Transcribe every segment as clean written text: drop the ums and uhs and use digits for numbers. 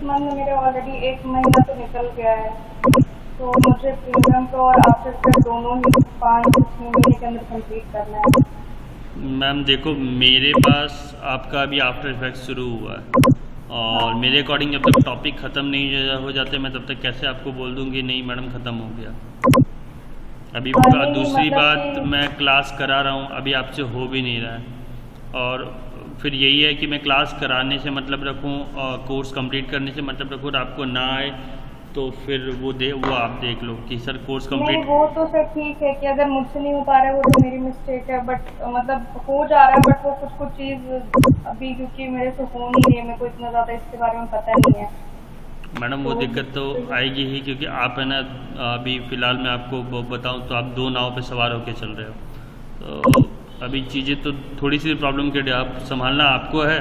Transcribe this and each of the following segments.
Month में मेरे already 1 महीना तो निकल गया है, तो मुझे प्रीमियम तो और आफ्टर इफेक्ट दोनों ही 5 से 6 महीने के अंदर कंप्लीट करना है। मैम देखो, मेरे पास आपका अभी आफ्टर इफेक्ट शुरू हुआ है और हाँ। मेरे अकॉर्डिंग जब तक टॉपिक ख़त्म नहीं हो जाते मैं तब तक कैसे आपको बोल दूँगी नहीं मैडम ख़त्म हो गया। अभी नहीं नहीं, दूसरी मतलब बात, कि मैं क्लास करा रहा हूँ, अभी आपसे हो भी नहीं रहा है। और फिर यही है कि मैं क्लास कराने से मतलब रखूँ और कोर्स कंप्लीट करने से मतलब रखूँ, और आपको ना आए तो फिर वो आप देख लो कि सर कोर्स नहीं, कंप्लीट। वो तो सर ठीक है कि अगर मुझसे नहीं हो पा रहा है वो तो मेरी मिस्टेक है, बट मतलब हो जा रहा है, बट वो कुछ कुछ चीज़ अभी क्योंकि मेरे से हो नहीं रही है, मेरे को इतना ज़्यादा इसके बारे में पता नहीं है। मैडम वो तो दिक्कत तो आएगी ही, क्योंकि आप है ना, अभी फ़िलहाल मैं आपको बताऊं तो आप 2 नाव पे सवार होकर चल रहे हो, तो अभी चीज़ें तो थोड़ी सी प्रॉब्लम के लिए आप संभालना आपको है,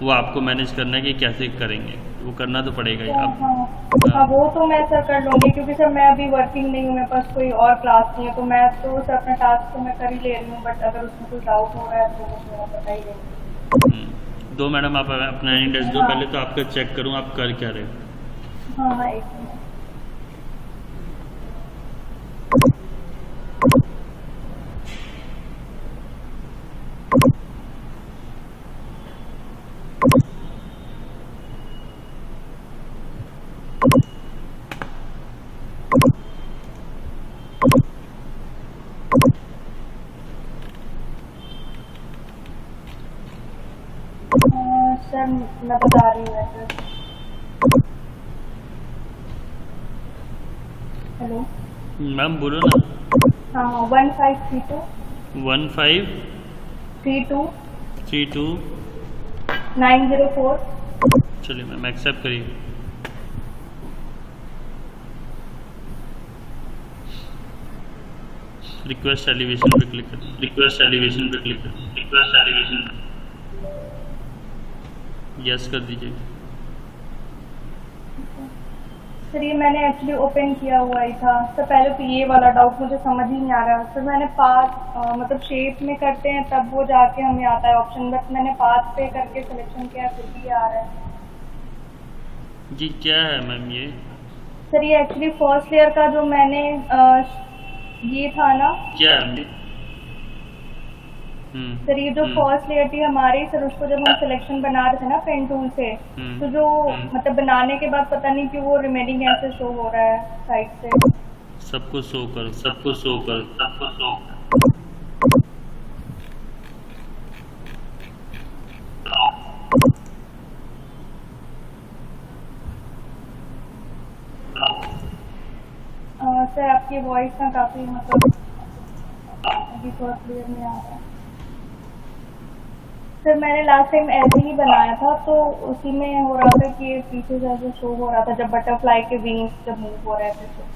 वो आपको मैनेज करना है कि कैसे करेंगे, वो करना तो पड़ेगा ही तो अब। हाँ हाँ, वो तो मैं सर कर लूँगी क्योंकि सर मैं अभी वर्किंग नहीं हूँ, मेरे पास कोई और क्लास नहीं है, तो मैं तो सर अपना टास्क तो मैं कर ही ले रही हूँ, बट अगर उसमें कोई डाउट हो रहा है तो मुझे आप बता ही देंगे। दो मैडम आप अपना इंडेक्स दो, हाँ पहले तो आपका चेक करूँ आप कर क्या रहे हो। हाँ हाँ, 1 मिनट। सर मैं बता रही हूँ वैसे। हेलो। मैम बोलो ना। हाँ हाँ, 1532 32 1532। 904। चलिए मैम एक्सेप्ट करिए। रिक्वेस्ट एलिवेशन पे क्लिक करिए। यस कर दीजिए। सर ये मैंने एक्चुअली ओपन किया हुआ ही था सर, पहले तो ये वाला डाउट मुझे समझ ही नहीं आ रहा है। फिर मैंने पाथ मतलब शेप में करते हैं तब वो जाके हमें आता है ऑप्शन, बट मैंने पाथ पे करके सिलेक्शन किया फिर भी आ रहा है। जी क्या है मैम ये? सर ये एक्चुअली फर्स्ट लेयर का जो मैंने ये था ना क्या है? सर, ये जो फर्स्ट लेयर थी हमारी सर, उसको जब हम सिलेक्शन बना रहे थे ना पेन टूल से, तो जो मतलब बनाने के बाद पता नहीं क्यों वो रिमेनिंग ऐसे शो हो रहा है साइड से। सबको शो करो, सबको शो करो, सबको शो करो। सर आपकी वॉइस ना काफ़ी मतलब अभी थोड़ा क्लियर नहीं आ रहा है। सर मैंने लास्ट टाइम ऐसे ही बनाया था तो उसी में हो रहा था कि पीछे जैसे शो हो रहा था जब बटरफ्लाई के विंग्स जब मूव हो रहे थे तो।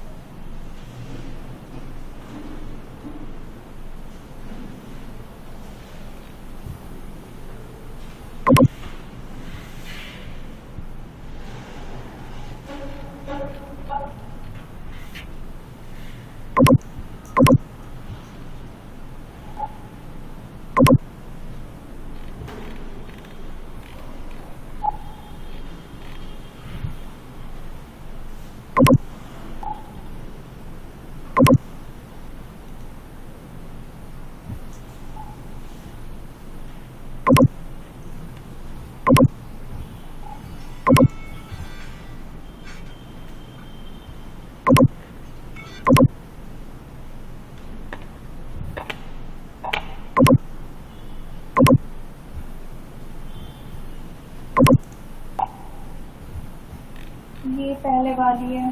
ये पहले वाली है,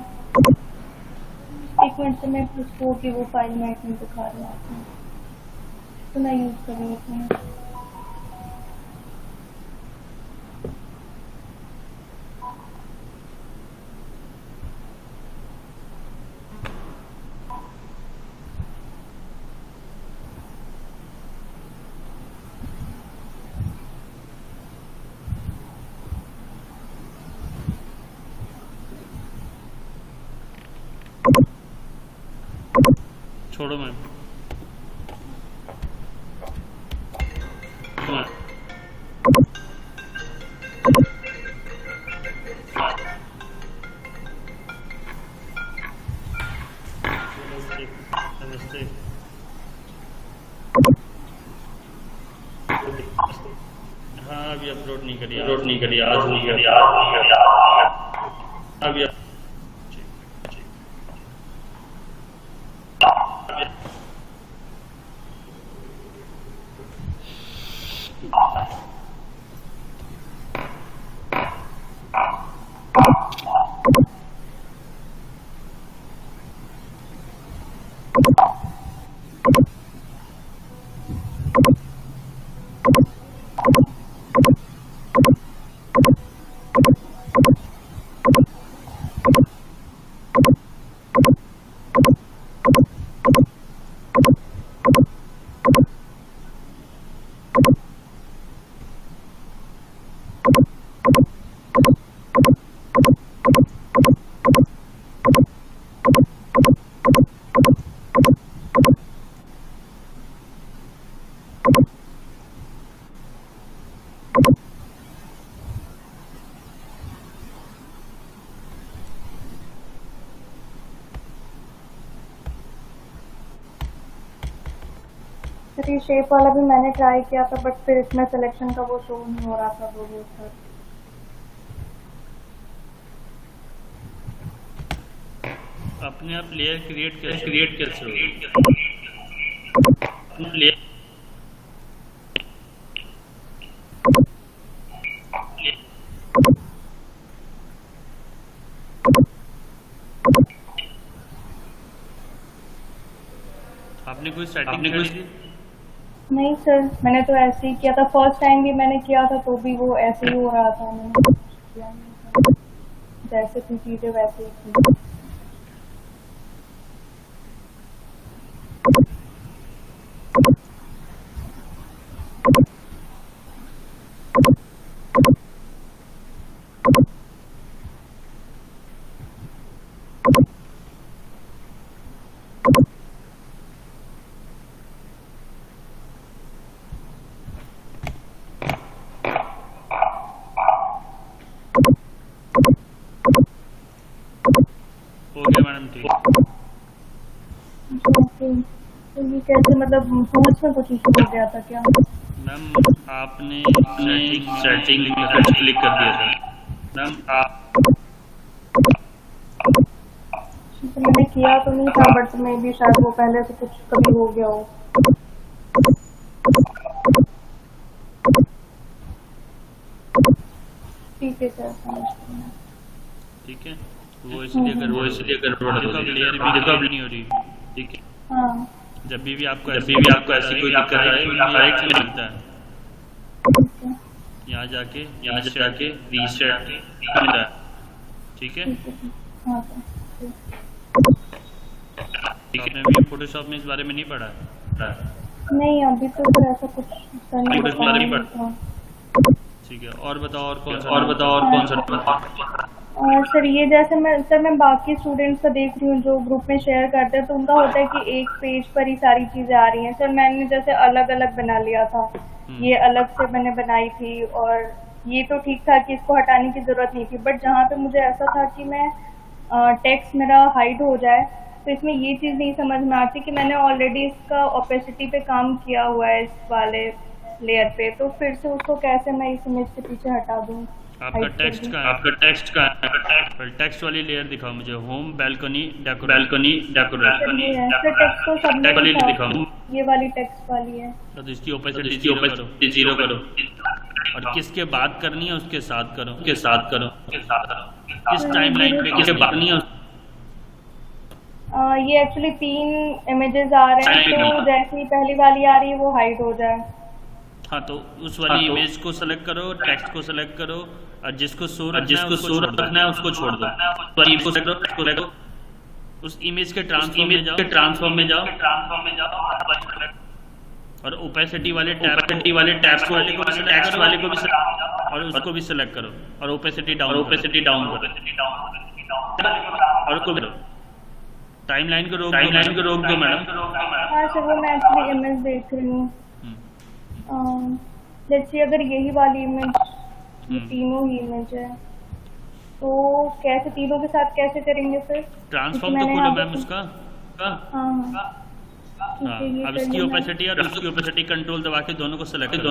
1 मिनट से मैं उसको कि वो फाइल में एक मिनट दिखा रही हूँ आपको, तो मैं यूज़ कर रही हूँ। छोड़ो मैम। नमस्ते। हाँ अभी अपलोड नहीं करिए, अपलोड नहीं करिए, आज नहीं करिए, आज नहीं करिए, अभी सर ये शेप वाला भी मैंने ट्राई किया था, बट फिर इसमें सिलेक्शन का वो शो नहीं हो रहा था वो सर। अपने आप लेयर क्रिएट कैसे होगी? लेयर आपने कोई सेटिंग करी थी? नहीं सर, मैंने तो ऐसे ही किया था। फर्स्ट टाइम भी मैंने किया था तो भी वो ऐसे ही हो रहा था। मैंने कुछ किया नहीं था, जैसे थी चीजें वैसे ही थी। हो गया मैडम, ठीक। तो ये कैसे, मतलब समझ में कुछ इशू हो गया था क्या? मैम आपने सेटिंग क्लिक कर दिया था मैम। आप तो मैंने किया तो नहीं था, बट मे भी शायद वो पहले से कुछ कभी हो गया हो। ठीक है सर, समझती हूँ। ठीक है, वो इसलिए गड़बड़ क्लियर भी नहीं हो रही। ठीक है, हाँ जब भी आपको ऐसी कोई दिक्कत आए राइट में लगता है, ठीक है, यहाँ जाके रीसेट मिलता है। ठीक है, हाँ सर। आपने भी फोटोशॉप में इस बारे में नहीं पढ़ा है? नहीं अभी तो सर ऐसा कुछ करने इस बारे में नहीं था। ठीक है, और बताओ और कौन सा और सर ये जैसे मैं बाकी स्टूडेंट्स का देख रही हूँ जो ग्रुप में शेयर करते हैं, तो उनका होता है कि एक पेज पर ही सारी चीजें आ रही हैं। सर मैंने जैसे अलग अलग बना लिया था, ये अलग से मैंने बनाई थी, और ये तो ठीक था कि इसको हटाने की जरूरत नहीं थी। बट जहाँ पे मुझे ऐसा था कि मैं टेक्स्ट मेरा हाइड हो जाए, तो इसमें ये चीज़ नहीं समझ में आती कि मैंने ऑलरेडी इसका ओपेसिटी पे काम किया हुआ है इस वाले लेयर पे, तो फिर से उसको कैसे मैं इस इमेज के पीछे हटा दूँ? आपका टेक्स्ट का टेक्स्ट वाली लेयर दिखाओ मुझे। होम बैल्कनी डेकोरेशन टेक्स्ट को सबमिट वाली दिखाओ। ये वाली टेक्स्ट वाली है, तो इसकी ओपेसिटी 0 करो, और किसके बात करनी है उसके साथ करो, किस टाइमलाइन पे किसके बात करनी है। ये एक्चुअली 3 इमेजेस आ रहे हैं, तो जैसे ही पहली वाली आ रही है वो हाइड हो जाए। हाँ, तो उस वाली इमेज को सेलेक्ट करो, टेक्स्ट को सेलेक्ट करो, और जिसको शो रखना है उसको छोड़ दो। उस इमेज के ट्रांसफॉर्म में जाओ, और ओपेसिटी वाले टैब्स वाले को भी और उसको भी सेलेक्ट करो, और ओपेसिटी डाउन करो, और को टाइमलाइन को रोक दो मैडम। हाँ सर, वो मैं एक्चुअली इमेज देख रही हूँ। जैसे अगर यही वाली इमेज, तीनों ही इमेज है, तो कैसे तीनों के साथ कैसे करेंगे सर? ट्रांसफॉर्म तो खोलो मैम उसका। हाँ हाँ ठीक हाँ, है, ये अब कर इसकी लिया। ओपेसिटी और इसकी ओपेसिटी कंट्रोल दबा के दोनों को सेलेक्ट करो।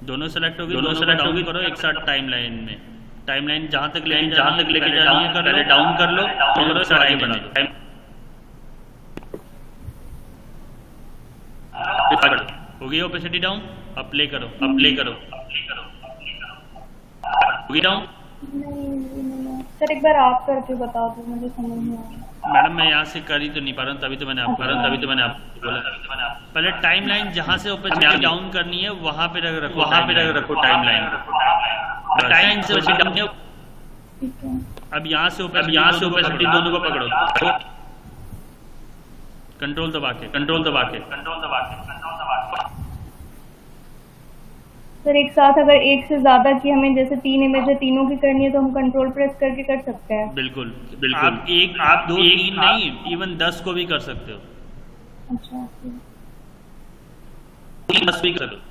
दोनों सेलेक्ट होगी, दोनों सेलेक्ट होगी, करो एक साथ टाइमलाइन में। टाइमलाइन जहां तक लेके जानी है पहले डाउन कर लो, दोनों से आगे बढ़ा दो। होगी ओपेसिटी डाउन, अब प्ले करो, होगी डाउन। नहीं सर, एक बार आप करके बता दो, मुझे समझ नहीं आ रहा। मैडम मैं यहाँ से कर ही तो नहीं पा रहा हूँ, तभी तो मैंने आपको बोला। पहले टाइमलाइन जहाँ से ओपेसिटी डाउन करनी है वहाँ पे रखो टाइमलाइन। टाइमलाइन से ओपेसिटी डाउन है, ठीक है। अब यहाँ से ओपेसिटी दोनों को पकड़ो, कंट्रोल दबा के। सर एक साथ अगर एक से ज्यादा की हमें जैसे 3 इमेज है, तीनों की करनी है तो हम कंट्रोल प्रेस करके कर सकते हैं। बिल्कुल। आप 2 3 नहीं, इवन 10 को भी कर सकते हो। अच्छा ठीक। 10 भी कर सकते हो।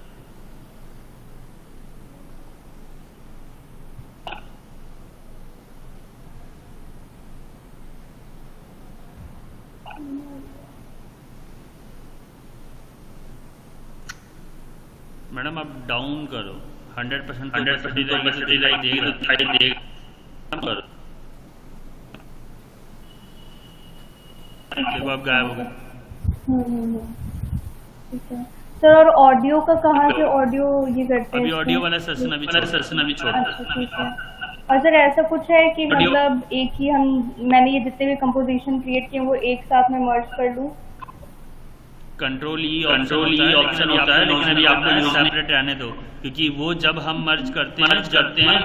मैडम आप डाउन करो, 100% देगी तो करो। देखो आप गायब हो गए। ठीक है सर, और ऑडियो का कहाँ से ऑडियो ये करते हैं? अभी ऑडियो वाला सेशन अभी छोड़। अच्छा ठीक है। और सर ऐसा कुछ है कि मतलब एक ही मैंने ये जितने भी कंपोजिशन क्रिएट किए वो एक साथ में मर्ज कर लूँ? कंट्रोल ई ऑप्शन होता है, लेकिन अभी आपको सेपरेट रहने दो, क्योंकि वो जब हम मर्ज करते हैं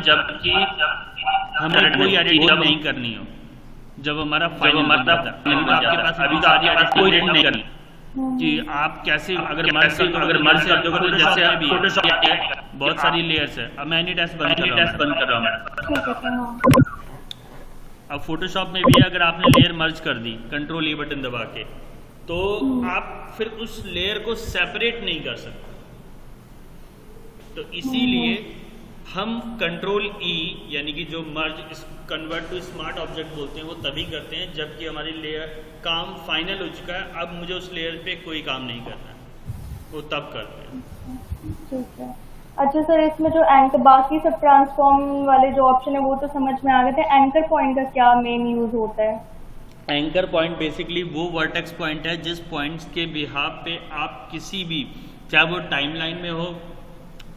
जबकि हमें कोई एडिटिंग नहीं करनी हो, जब हमारा फाइनल आपके पास अभी तो कोई एडिट नहीं करनी कि आप कैसे अगर मर्ज कर दोगे तो जैसे अभी बहुत सारी लेयर्स है। अब मैं एनी टेस्ट बंद कर रहा हूँ। अब फोटोशॉप में भी अगर आपने लेयर मर्ज कर दी कंट्रोल ई बटन दबा के, तो आप फिर उस लेयर को सेपरेट नहीं कर सकते। तो इसीलिए हम कंट्रोल ई यानी कि जो मर्ज कन्वर्ट टू स्मार्ट ऑब्जेक्ट बोलते हैं वो तभी करते हैं जबकि हमारी लेयर काम फाइनल हो चुका है, अब मुझे उस लेयर पे कोई काम नहीं करना है, वो तब करते हैं। ठीक है। अच्छा सर, इसमें जो एंकर बाकी सब ट्रांसफॉर्म वाले जो ऑप्शन है वो तो समझ में आ गए थे, एंकर पॉइंट का क्या मेन यूज होता है? एंकर पॉइंट बेसिकली वो वर्टेक्स पॉइंट है जिस पॉइंट्स के बिहाफ पे आप किसी भी, चाहे वो टाइमलाइन में हो,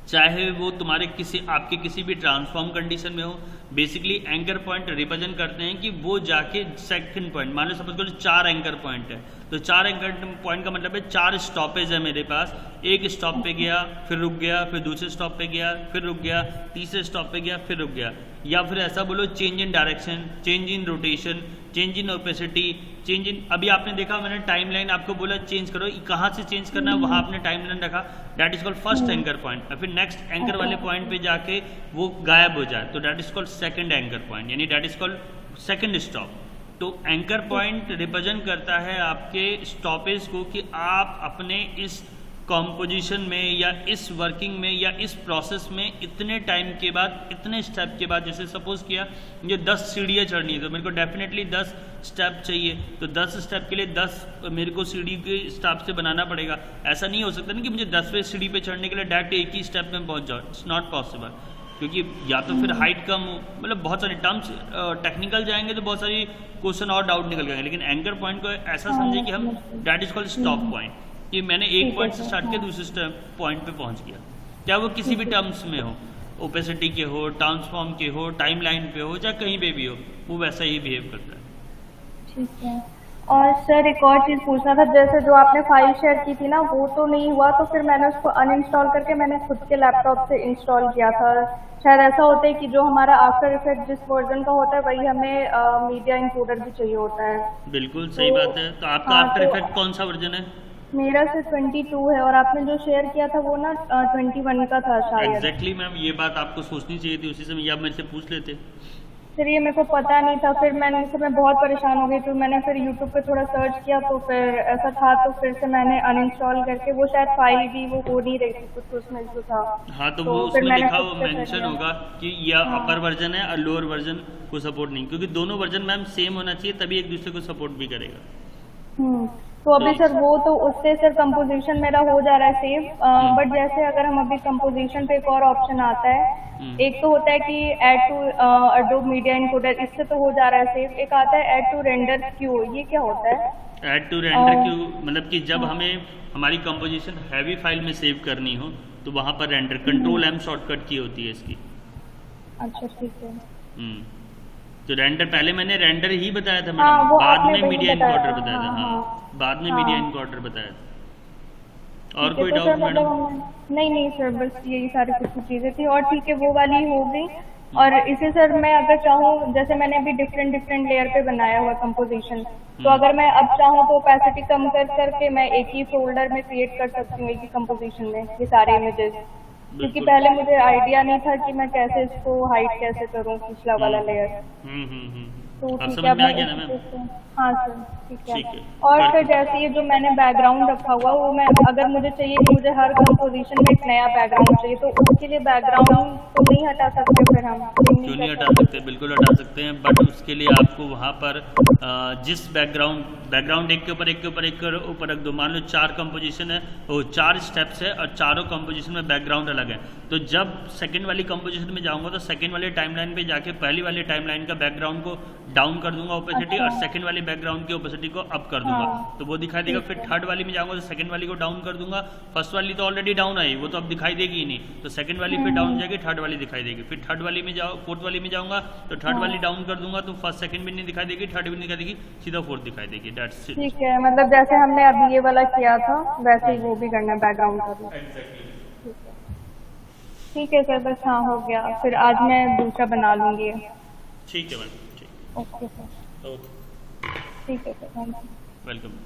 चाहे वो तुम्हारे आपके किसी भी ट्रांसफॉर्म कंडीशन में हो, बेसिकली एंकर पॉइंट रिप्रेजेंट करते हैं कि वो जाके सेकंड पॉइंट, मान लो सपोज करो 4 एंकर पॉइंट है, तो 4 एंकर पॉइंट का मतलब है 4 स्टॉपेज है मेरे पास। एक स्टॉप पे गया, फिर रुक गया, फिर दूसरे स्टॉप पे गया, फिर रुक गया, तीसरे स्टॉप पे गया, फिर रुक गया। या फिर ऐसा बोलो change in direction, change in rotation, change in opacity, change in, अभी आपने देखा मैंने टाइमलाइन आपको बोला चेंज करो, कहाँ से चेंज करना है वहाँ आपने टाइमलाइन रखा, that is called first anchor point. और फिर नेक्स्ट एंकर वाले पॉइंट पे जाके वो गायब हो जाए तो that is called second anchor point, यानी that is called second stop. तो एंकर पॉइंट रिप्रेजेंट करता है आपके स्टॉपेज को कि आप अपने इस कॉम्पोजिशन में या इस वर्किंग में या इस प्रोसेस में इतने टाइम के बाद, इतने स्टेप के बाद, जैसे सपोज किया मुझे 10 सीढ़ियाँ चढ़नी है तो मेरे को डेफिनेटली 10 स्टेप चाहिए, तो 10 स्टेप के लिए 10 मेरे को सीढ़ी के स्टेप से बनाना पड़ेगा। ऐसा नहीं हो सकता ना कि मुझे 10वें सीढ़ी पे चढ़ने के लिए डायरेक्ट एक ही स्टेप में पहुंच जाओ, इट्स नॉट पॉसिबल, क्योंकि या तो फिर हाइट कम हो, मतलब बहुत सारे टर्म्स टेक्निकल जाएंगे तो बहुत सारी क्वेश्चन और डाउट निकल जाएंगे। लेकिन एंकर पॉइंट को ऐसा समझे कि हम that is called stop point, कि मैंने एक पॉइंट से स्टार्ट किया दूसरे पॉइंट पे पहुंच गया, क्या वो किसी भी टर्म्स में हो, ओपेसिटी के हो, ट्रांसफॉर्म के हो, टाइमलाइन पे हो, चाहे कहीं पे भी हो, वो वैसा ही बिहेव करता है। ठीक है। और सर एक और चीज़ पूछना था, जैसे जो आपने फाइल शेयर की थी ना वो तो नहीं हुआ, तो फिर मैंने उसको अनइंस्टॉल करके मैंने खुद के लैपटॉप से इंस्टॉल किया था। शायद ऐसा होता है कि जो हमारा आफ्टर इफेक्ट जिस वर्जन का होता है वही हमें मीडिया इंक्लूडर भी चाहिए होता है। बिल्कुल सही बात है। तो आपका आफ्टर इफेक्ट कौन सा वर्जन है? मेरा से 22 है और आपने जो शेयर किया था वो ना 21 का था शायद। एग्जैक्टली मैम, ये बात आपको सोचनी चाहिए थी उसी समय, आप मेरे से पूछ लेते। सर ये मेरे को पता नहीं था, फिर मैं बहुत परेशान हो गई, तो मैंने फिर यूट्यूब पे थोड़ा सर्च किया, तो फिर ऐसा था, तो फिर से मैंने अनइंस्टॉल करके, वो शायद फाइल भी वो हो नहीं रही थी, कुछ उसमें जो था। हाँ तो तो वो फिर उसमें मैंने लिखा खुद हुआ से कर मेंशन लिया। होगा कि यह हाँ। अपर वर्जन है और लोअर वर्जन को सपोर्ट नहीं, क्योंकि दोनों वर्जन मैम सेम होना चाहिए तभी एक दूसरे को सपोर्ट भी करेगा। तो अभी सर वो तो उससे सर कंपोजिशन मेरा हो जा रहा है सेव, बट जैसे अगर हम अभी कंपोजिशन पे एक और ऑप्शन आता है, एक तो होता है कि add to Adobe media encoder, इससे तो हो जा रहा है सेव, एक आता है ऐड टू रेंडर क्यू, ये क्या होता है? ऐड टू रेंडर क्यू मतलब कि जब हमें हमारी कंपोजिशन हैवी फाइल में सेव करनी हो तो वहाँ पर रेंडर कंट्रोल एम शॉर्टकट की होती है इसकी। अच्छा ठीक है। तो रेंडर पहले मैंने रेंडर ही बताया था हाँ, मैडम, वो बाद आपने में वही मीडिया बताया इनकोडर था, बताया था। हाँ, हाँ बाद में हाँ। मीडिया इनकोडर बताया था। और ठीक है, कोई तो डाउट सर मैडम? मतलब नहीं सर, बस यही सारी कुछ चीजें थी, और ठीक है वो वाली हो गई। और इसे सर मैं अगर चाहूँ, जैसे मैंने अभी डिफरेंट लेयर पे बनाया हुआ कंपोजिशन, तो अगर मैं अब चाहूँ तो ओपेसिटी कम कर करके मैं एक ही फोल्डर में क्रिएट कर सकती हूँ, एक ही कंपोजिशन में ये सारे इमेजेस, क्योंकि बिल्कुल। पहले मुझे आइडिया नहीं था कि मैं कैसे इसको हाइड कैसे करूँ पिछला वाला लेयर। तो अब ठीक समझ है, में आ मैं गया ना मैम? इसको हाँ सर ठीक ठीक है। है। और कर- फिर जैसे ये जो मैंने बैकग्राउंड रखा हुआ, वो मैं अगर मुझे चाहिए कि मुझे हर कंपोजिशन में एक नया बैकग्राउंड चाहिए, तो उसके लिए बैकग्राउंड तो नहीं हटा सकते फिर हम? क्यों नहीं हटा सकते, बिल्कुल हटा सकते हैं, बट उसके लिए आपको वहाँ पर जिस बैकग्राउंड एक के ऊपर एक के ऊपर एक के ऊपर रख दो। मान लो 4 कंपोजिशन है, वो 4 स्टेप्स है और चारों कंपोजिशन में बैकग्राउंड अलग है, तो जब सेकंड वाली कंपोजिशन में जाऊंगा तो सेकंड वाली टाइमलाइन पे जाके पहली वाली टाइमलाइन का बैकग्राउंड को डाउन कर दूंगा ओपेसिटी, और सेकंड वाली बैकग्राउंड की ओपेसिटी को अप कर दूंगा, तो वो दिखाई देगा। फिर थर्ड वाली में जाऊंगा तो सेकंड वाली को डाउन कर दूंगा, फर्स्ट वाली तो ऑलरेडी डाउन आई, वो तो अब दिखाई देगी ही नहीं, तो सेकंड वाली फिर डाउन जाएगी, थर्ड वाली दिखाई देगी। फिर थर्ड वाली में जाओ, फोर्थ वाली में जाऊंगा तो थर्ड वाली डाउन कर दूंगा, तो फर्स्ट सेकंड भी नहीं दिखाई देगी, थर्ड भी नहीं दिखाई देगी, सीधा फोर्थ दिखाई देगी। That's it. ठीक है, मतलब जैसे हमने अभी ये वाला किया था वैसे ही वो भी करना है, बैकग्राउंड करना। ठीक है सर, बस हाँ हो गया, फिर आज मैं दूसरा बना लूंगी। ठीक है मैडम, ठीक। ओके सर, ओके, ठीक है सर, थैंक यू। वेलकम।